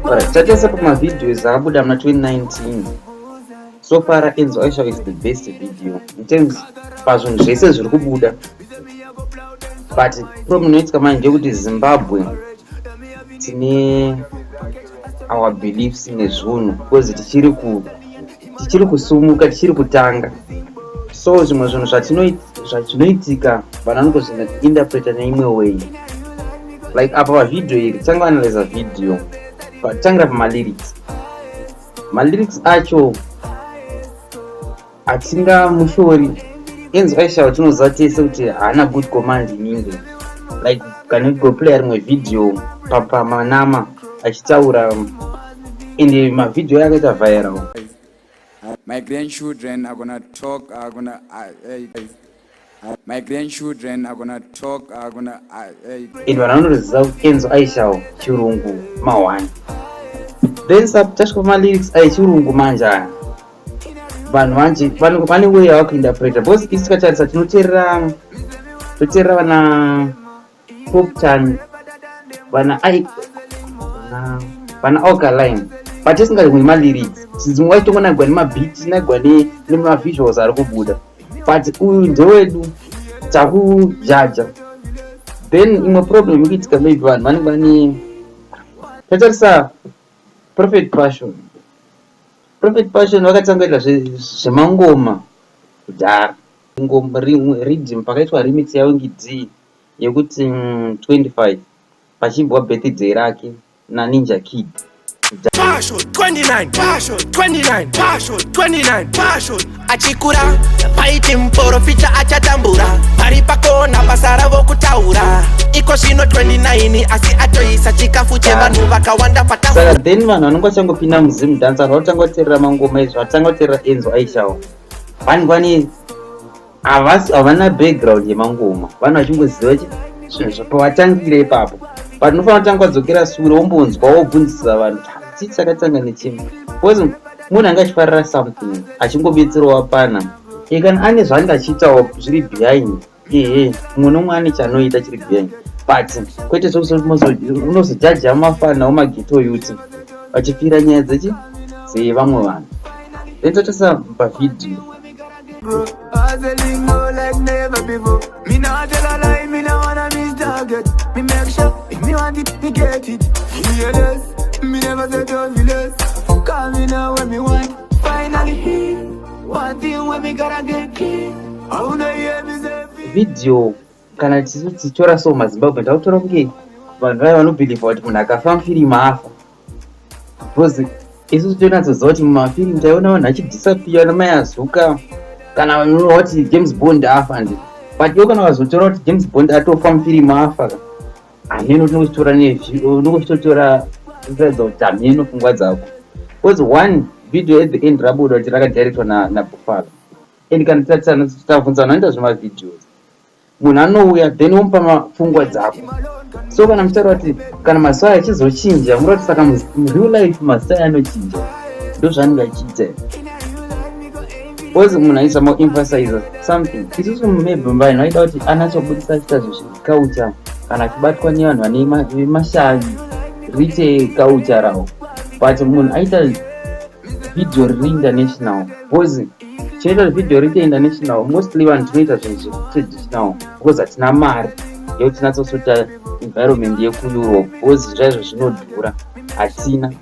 Alright, tatesa pamavideos akabuda muna 2019. So far Enzo Aisha is the best video in terms pazvinhu zvese zviri kubuda, but problem inoitika manje ndeyekuti Zimbabwe tine our beliefs nezvunhu because tichiri kusumuka, tichiri kutanga. So zvimwe zvinhu zvinoitika vanhu vanongozviinterpreta neimwe way. Like apa pavidhio iri tanga analyze video tangira pamalyrics. Malyrics acho atingamushori. Enzo Aisha tinoziva tese kuti haana good command in English. Like kana goplaya rimwe video pamanama achitaura ende mavidhio yakaita viral. My grandchildren are gonna talk, my grandchildren are gonna talk, ende vanhu vanoziva kuti Enzo Aisha chirungu mahwani. Then tasvika pamalyrics chirungu manje aya vanhu vanje vane way yavakuinterpreta, because isi tikatarisa tinoteerera vana Poptan, vana Alkaline, but tisingaigwa nemalyrics. Dzimwe wacho tongonagwa nemabhiti, nagwa nemavisuals ari kubuda, but uyu ndewedu takujaja. Then imwe problem ikuitika maybe vanhu vanenge vane tatarisa Prophet Passion vakatangaita zvemangoma kudhara. Ngoma redeem pakaitwa remix yaungi D yekuti 25 pachimbwa birthday rake naNinja Kid. Passion 29, Passion 29, Passion 29, Passion achikura paiti muprofita achatambura pari pakona basa ravo kutaura iko zvino 29 asi atoisa chikafu chevanhu vakawanda patafura. Saka then vanhu vanonga vachangopinda muZim Dance vanotanga kuteerera mangoma izvi vatanga kuteerera Enzo Aisha vanhu havana background yemangoma, vanhu vachingoziva zvinhu zvapavatangire ipapo, but unofanira kutanga wadzokera sure wombonzwa wobvunzisa vanhu tii takatanga nechimwe, because munhu anga achifarira something achingobetserawo pana kana ane zvaanga achiitawo zviri behind. Mumwe nomwe ane chanoita chiri behind, but kwete unozojaja mafana wemageto youth vachipfira nyaya dzevamwe vanhu. Then tatasa pavidhio hustling no like never before. Me not tell a lie, me no wanna miss target. Me make sure if me want it, me get it. Fearless, me never say don't be less. Call me now when me want. Finally here, one thing when me gotta get clean. I wanna hear me say video kana tichitora so maZimbabwe takutora kunge vanhu vaya vanobhiliva kuti munhu akafa mufirimu afa, because isusu tonatsoziva kuti mumafirimu taiona vanhu achidisappear namai azuka kana vanhu kuti James Bond afa ndi, but iwo kana vazotora kuti James Bond atofa mufirimu afa hameno unongochitora kuratidza kuti hameno pfungwa dzako, because one video at the end rabuda kuti rakadirectwa naBuffalo. And kana tabvunza vanhu vanoita zvemavideos munhu anouya then omupa mapfungwa dzako. So kana muchitaura kuti kana mazuva achizochinja murati saka real life mazuva anochinja, ndo zvanenge achiita, because munhu aisa maemphasize something. Isusu maybe vanhu vaida kuti anatsobudisa achiita zvezveculture kana achibatwa nevanhu vane mashavi rite culture ravo, but munhu aita video riri international, because chinoita video rite international mostly vanhu tinoita zvinhu traditional because hatina mari yekuti tinatsosota environment yekuEurope, because zvaizvo zvinodhura hatina.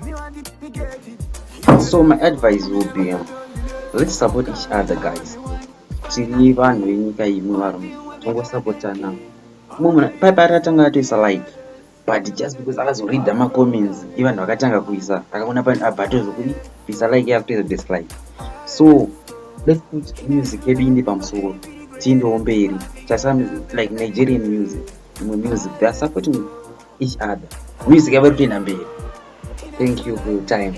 So my advice will be let's support each other guys. Tiri vanhu venyika imwe varume tongosapotana. Mumwe paipai atanga atoisa like, but just because akazoreadha macomments ivanhu vakatanga kuisa akaona pani abato zvokuti kuisa like after the dislike. So let's put music yedu inde pamusoro tiendewo mberi. Like Nigerian music they are supporting each other, music yavari kutoenda mberi. Thank you for your time.